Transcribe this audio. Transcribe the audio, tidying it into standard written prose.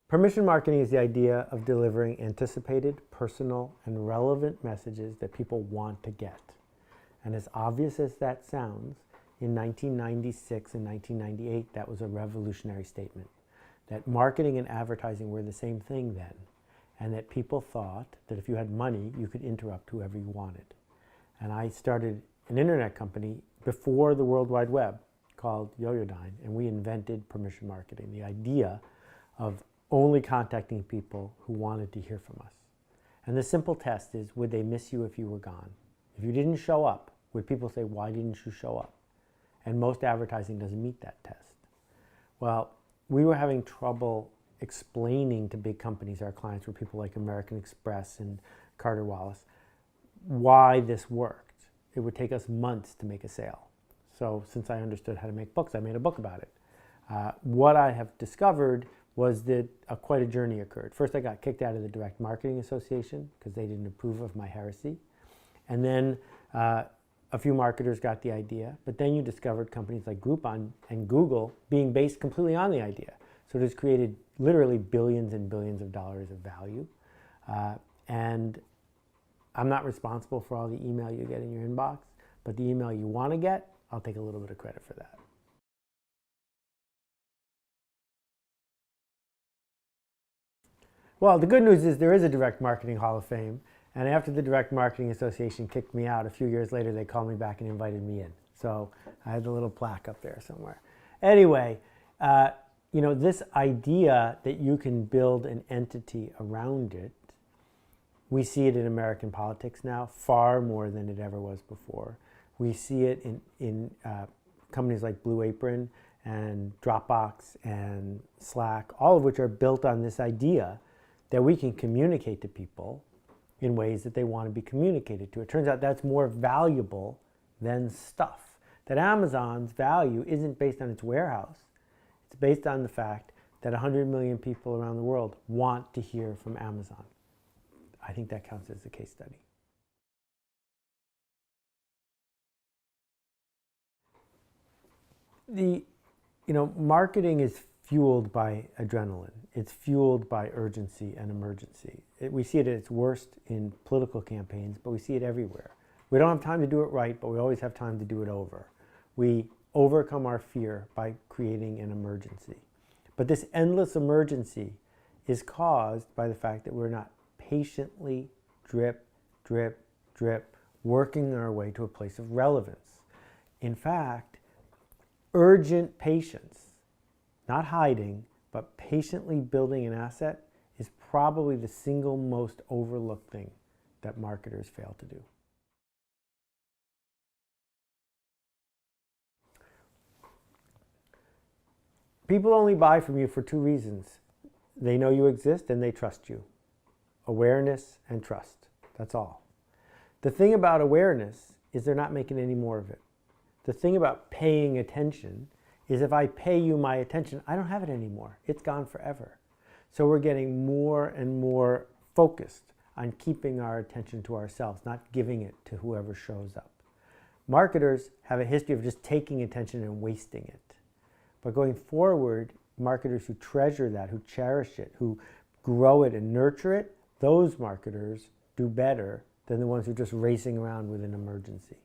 Permission marketing is the idea of delivering anticipated, personal, and relevant messages that people want to get. And as obvious as that sounds, in 1996 and 1998, that was a revolutionary statement. That marketing and advertising were the same thing then, and that people thought that if you had money, you could interrupt whoever you wanted. And I started an internet company before the World Wide Web called Yoyodyne, and we invented permission marketing, the idea of only contacting people who wanted to hear from us. And the simple test is, would they miss you if you were gone? If you didn't show up, would people say, why didn't you show up? And most advertising doesn't meet that test. Well, we were having trouble explaining to big companies, our clients were people like American Express and Carter Wallace, why this worked. It would take us months to make a sale. So since I understood how to make books, I made a book about it. What I have discovered was that quite a journey occurred. First, I got kicked out of the Direct Marketing Association because they didn't approve of my heresy. And then a few marketers got the idea, but then you discovered companies like Groupon and Google being based completely on the idea. So it has created literally billions and billions of dollars of value. And I'm not responsible for all the email you get in your inbox, but the email you want to get, I'll take a little bit of credit for that. Well, the good news is there is a Direct Marketing Hall of Fame, and after the Direct Marketing Association kicked me out, a few years later they called me back and invited me in. So I had a little plaque up there somewhere. Anyway, you know, this idea that you can build an entity around it, we see it in American politics now far more than it ever was before. We see it in companies like Blue Apron and Dropbox and Slack, all of which are built on this idea that we can communicate to people in ways that they want to be communicated to. It turns out that's more valuable than stuff. That Amazon's value isn't based on its warehouse. It's based on the fact that 100 million people around the world want to hear from Amazon. I think that counts as a case study. Marketing is fueled by adrenaline. It's fueled by urgency and emergency. We see it at its worst in political campaigns, but we see it everywhere. We don't have time to do it right, but we always have time to do it over. We overcome our fear by creating an emergency. But this endless emergency is caused by the fact that we're not patiently, drip, drip, drip, working our way to a place of relevance. In fact, urgent patience, not hiding, but patiently building an asset, is probably the single most overlooked thing that marketers fail to do. People only buy from you for two reasons. They know you exist and they trust you. Awareness and trust. That's all. The thing about awareness is they're not making any more of it. The thing about paying attention is if I pay you my attention, I don't have it anymore. It's gone forever. So we're getting more and more focused on keeping our attention to ourselves, not giving it to whoever shows up. Marketers have a history of just taking attention and wasting it. But going forward, marketers who treasure that, who cherish it, who grow it and nurture it, those marketers do better than the ones who are just racing around with an emergency.